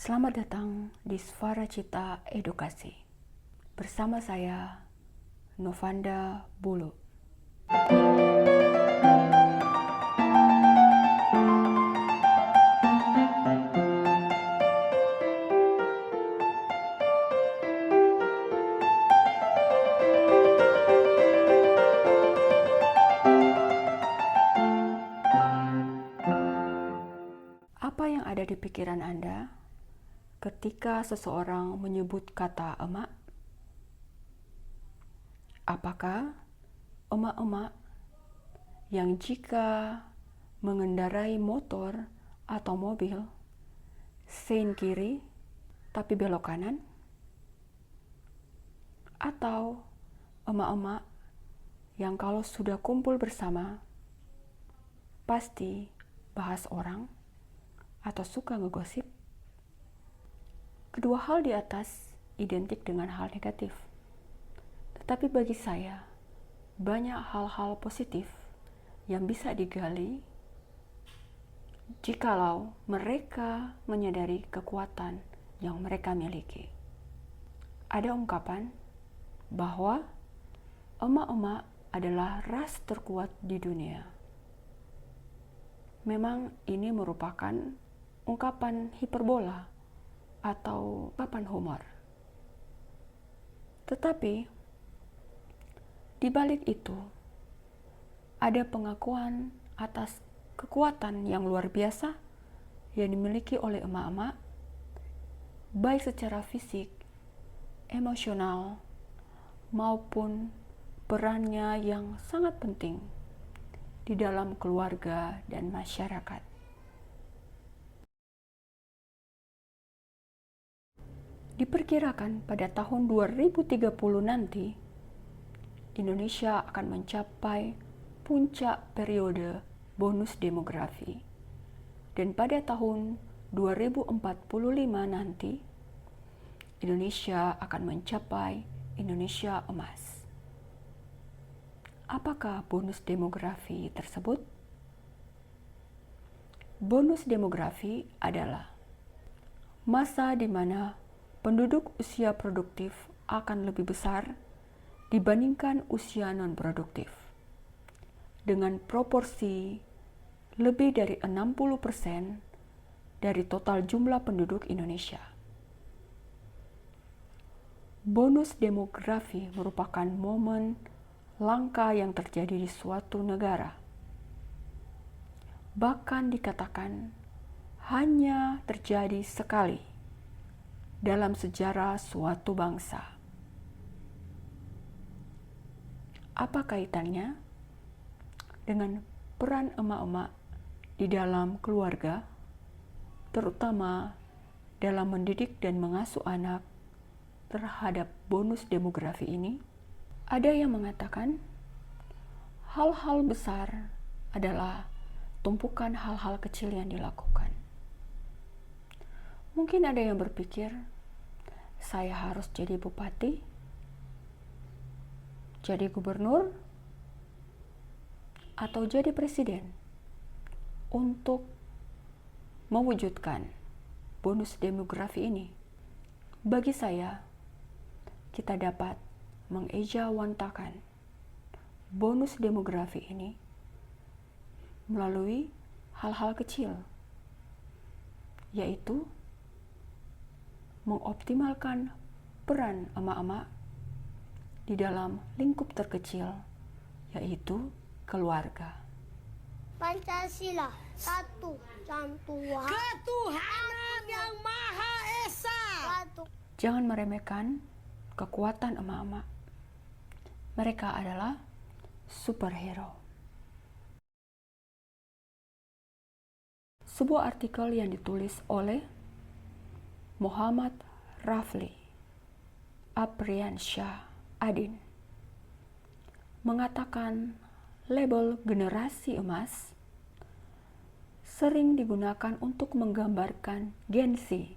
Selamat datang di Svara Cita Edukasi. Bersama saya, Novanda Bulu. Apa yang ada di pikiran Anda ketika seseorang menyebut kata emak? Apakah emak-emak yang jika mengendarai motor atau mobil sein kiri tapi belok kanan? Atau emak-emak yang kalau sudah kumpul bersama pasti bahas orang atau suka ngegosip? Kedua hal di atas identik dengan hal negatif. Tetapi bagi saya, banyak hal-hal positif yang bisa digali jikalau mereka menyadari kekuatan yang mereka miliki. Ada ungkapan bahwa emak-emak adalah ras terkuat di dunia. Memang ini merupakan ungkapan hiperbola atau ungkapan humor. Tetapi di balik itu ada pengakuan atas kekuatan yang luar biasa yang dimiliki oleh emak-emak, baik secara fisik, emosional, maupun perannya yang sangat penting di dalam keluarga dan masyarakat. Diperkirakan pada tahun 2030 nanti, Indonesia akan mencapai puncak periode bonus demografi. Dan pada tahun 2045 nanti, Indonesia akan mencapai Indonesia emas. Apakah bonus demografi tersebut? Bonus demografi adalah masa di mana penduduk usia produktif akan lebih besar dibandingkan usia non-produktif, dengan proporsi lebih dari 60% dari total jumlah penduduk Indonesia. Bonus demografi merupakan momen langka yang terjadi di suatu negara. Bahkan dikatakan hanya terjadi sekali dalam sejarah suatu bangsa. Apa kaitannya dengan peran emak-emak di dalam keluarga, terutama dalam mendidik dan mengasuh anak terhadap bonus demografi ini? Ada yang mengatakan hal-hal besar adalah tumpukan hal-hal kecil yang dilakukan. Mungkin ada yang berpikir, saya harus jadi bupati, jadi gubernur, atau jadi presiden untuk mewujudkan bonus demografi ini. Bagi saya, kita dapat mengejawantakan bonus demografi ini melalui hal-hal kecil, yaitu mengoptimalkan peran emak-emak di dalam lingkup terkecil, yaitu keluarga. Pancasila, satu, dan Tuhan. Ketuhanan yang Maha Esa. Satu. Jangan meremehkan kekuatan emak-emak. Mereka adalah superhero. Sebuah artikel yang ditulis oleh Muhammad Rafli Apriansyah Adin mengatakan label generasi emas sering digunakan untuk menggambarkan Gen Z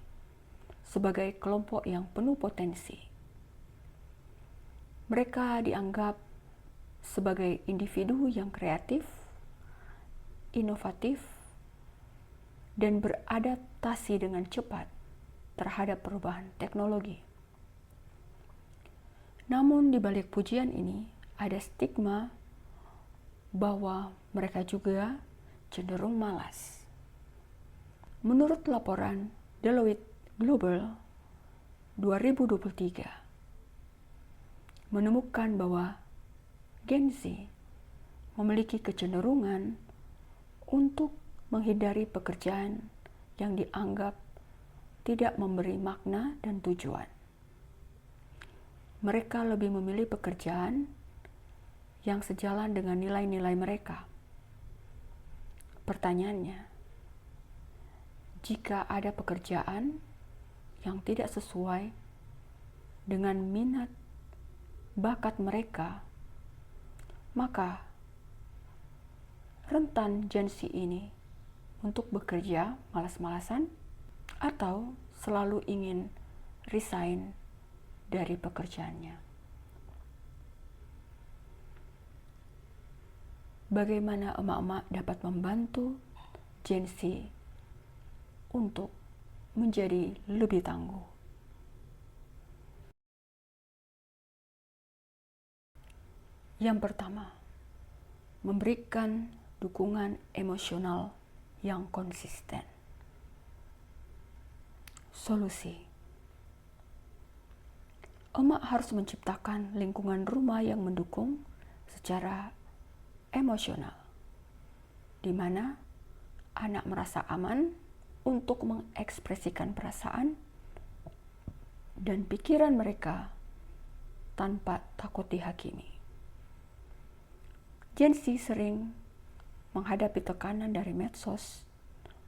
sebagai kelompok yang penuh potensi. Mereka dianggap sebagai individu yang kreatif, inovatif, dan beradaptasi dengan cepat terhadap perubahan teknologi. Namun di balik pujian ini ada stigma bahwa mereka juga cenderung malas. Menurut laporan Deloitte Global 2023 menemukan bahwa Gen Z memiliki kecenderungan untuk menghindari pekerjaan yang dianggap tidak memberi makna dan tujuan. Mereka lebih memilih pekerjaan yang sejalan dengan nilai-nilai mereka. Pertanyaannya, jika ada pekerjaan yang tidak sesuai dengan minat bakat mereka, maka rentan Gen Z ini untuk bekerja malas-malasan atau selalu ingin resign dari pekerjaannya. Bagaimana emak-emak dapat membantu Gen Z untuk menjadi lebih tangguh? Yang pertama, memberikan dukungan emosional yang konsisten. Solusi: emak harus menciptakan lingkungan rumah yang mendukung secara emosional, di mana anak merasa aman untuk mengekspresikan perasaan dan pikiran mereka tanpa takut dihakimi. Gen Z sering menghadapi tekanan dari medsos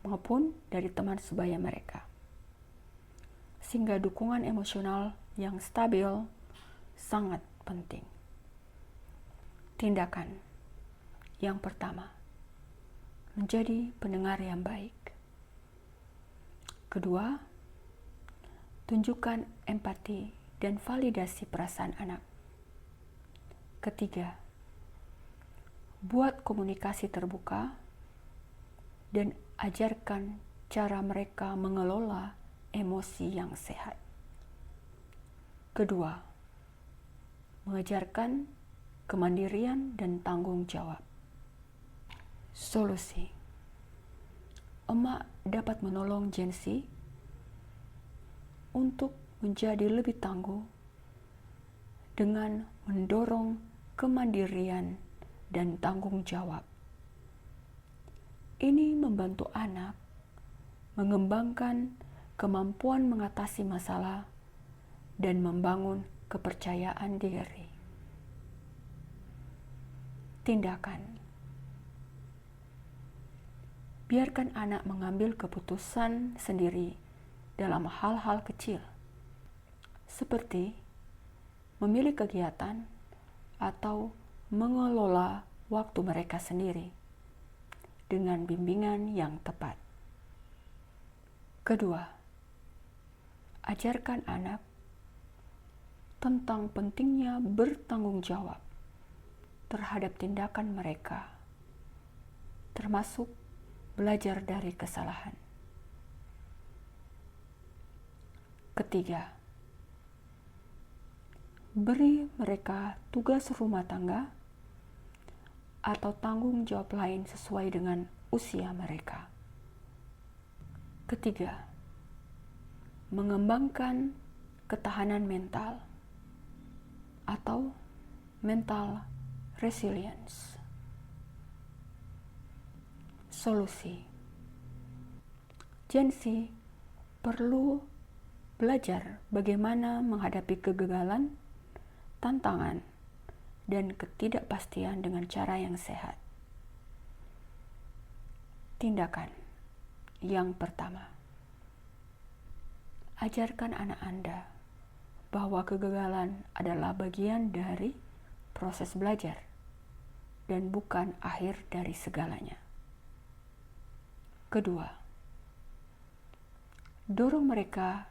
maupun dari teman sebaya mereka, sehingga dukungan emosional yang stabil sangat penting. Tindakan yang pertama, menjadi pendengar yang baik. Kedua, tunjukkan empati dan validasi perasaan anak. Ketiga, buat komunikasi terbuka dan ajarkan cara mereka mengelola emosi yang sehat. Kedua, mengajarkan kemandirian dan tanggung jawab. Solusi: emak dapat menolong Gen Z untuk menjadi lebih tangguh dengan mendorong kemandirian dan tanggung jawab. Ini membantu anak mengembangkan kemampuan mengatasi masalah dan membangun kepercayaan diri. Tindakan: biarkan anak mengambil keputusan sendiri dalam hal-hal kecil, seperti memilih kegiatan atau mengelola waktu mereka sendiri dengan bimbingan yang tepat. Kedua, ajarkan anak tentang pentingnya bertanggung jawab terhadap tindakan mereka, termasuk belajar dari kesalahan. Ketiga, beri mereka tugas rumah tangga atau tanggung jawab lain sesuai dengan usia mereka. Ketiga, mengembangkan ketahanan mental atau mental resilience. Solusi: Gen Z perlu belajar bagaimana menghadapi kegagalan, tantangan, dan ketidakpastian dengan cara yang sehat. Tindakan yang pertama, ajarkan anak Anda bahwa kegagalan adalah bagian dari proses belajar dan bukan akhir dari segalanya. Kedua, dorong mereka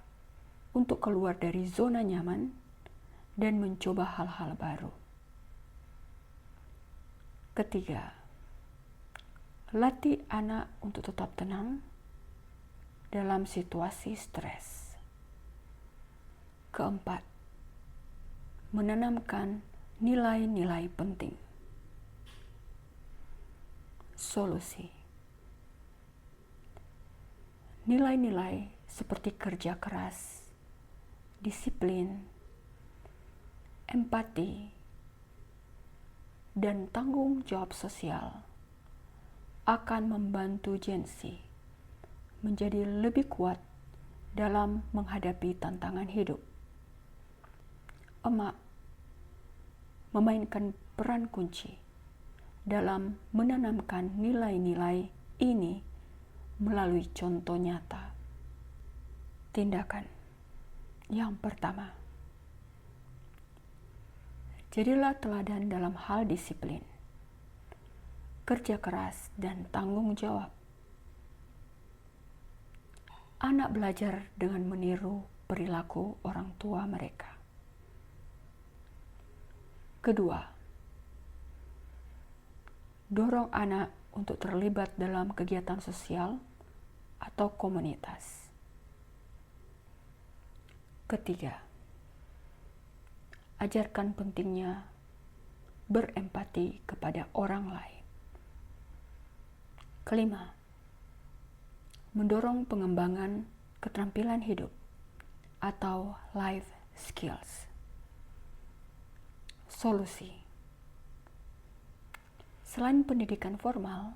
untuk keluar dari zona nyaman dan mencoba hal-hal baru. Ketiga, latih anak untuk tetap tenang dalam situasi stres. Keempat, menanamkan nilai-nilai penting. Solusi. Nilai-nilai seperti kerja keras, disiplin, empati, dan tanggung jawab sosial akan membantu Gen Z menjadi lebih kuat dalam menghadapi tantangan hidup. Emak memainkan peran kunci dalam menanamkan nilai-nilai ini melalui contoh nyata. Tindakan yang pertama, jadilah teladan dalam hal disiplin, kerja keras, dan tanggung jawab. Anak belajar dengan meniru perilaku orang tua mereka. Kedua, dorong anak untuk terlibat dalam kegiatan sosial atau komunitas. Ketiga, ajarkan pentingnya berempati kepada orang lain. Kelima, mendorong pengembangan keterampilan hidup atau life skills. Solusi. Selain pendidikan formal,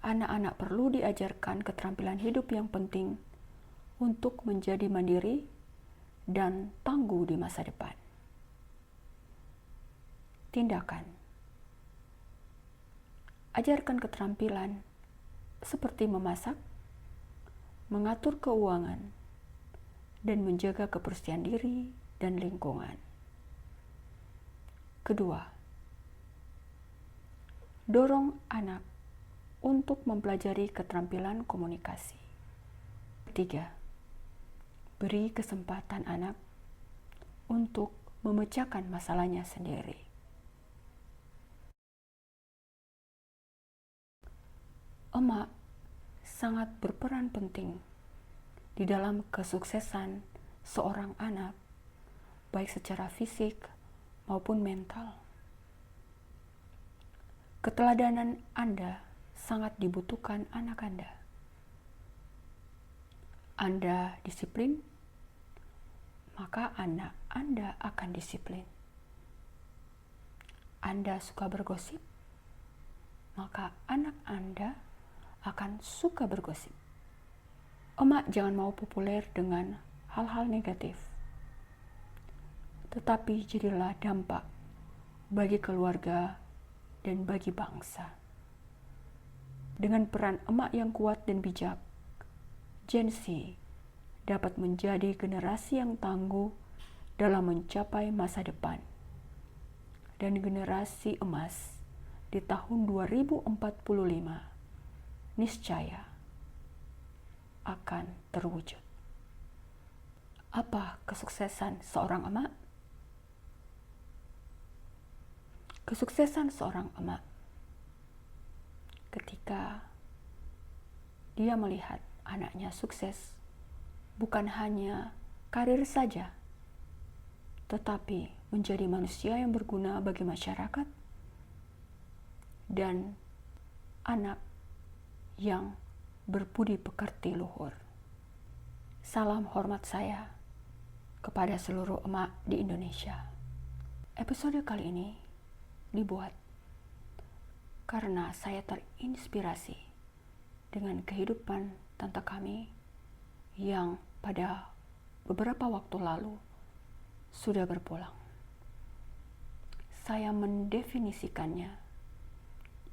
anak-anak perlu diajarkan keterampilan hidup yang penting untuk menjadi mandiri dan tangguh di masa depan. Tindakan. Ajarkan keterampilan seperti memasak, mengatur keuangan, dan menjaga kebersihan diri dan lingkungan. Kedua, dorong anak untuk mempelajari keterampilan komunikasi. Ketiga, beri kesempatan anak untuk memecahkan masalahnya sendiri. Emak sangat berperan penting di dalam kesuksesan seorang anak, baik secara fisik maupun mental. Keteladanan Anda sangat dibutuhkan anak Anda. Anda disiplin, maka anak Anda akan disiplin. Anda suka bergosip, maka anak Anda akan suka bergosip. Emak jangan mau populer dengan hal-hal negatif, tetapi jadilah dampak bagi keluarga dan bagi bangsa. Dengan peran emak yang kuat dan bijak, Gen Z dapat menjadi generasi yang tangguh dalam mencapai masa depan. Dan generasi emas di tahun 2045 niscaya akan terwujud. Apa kesuksesan seorang emak? Kesuksesan seorang emak ketika dia melihat anaknya sukses, bukan hanya karir saja, tetapi menjadi manusia yang berguna bagi masyarakat dan anak yang berbudi pekerti luhur. Salam hormat saya kepada seluruh emak di Indonesia. Episode kali ini dibuat karena saya terinspirasi dengan kehidupan tante kami yang pada beberapa waktu lalu sudah berpulang. Saya mendefinisikannya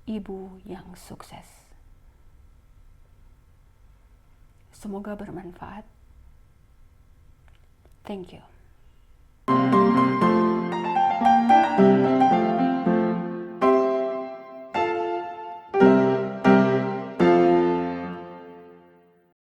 ibu yang sukses. Semoga bermanfaat. Thank you.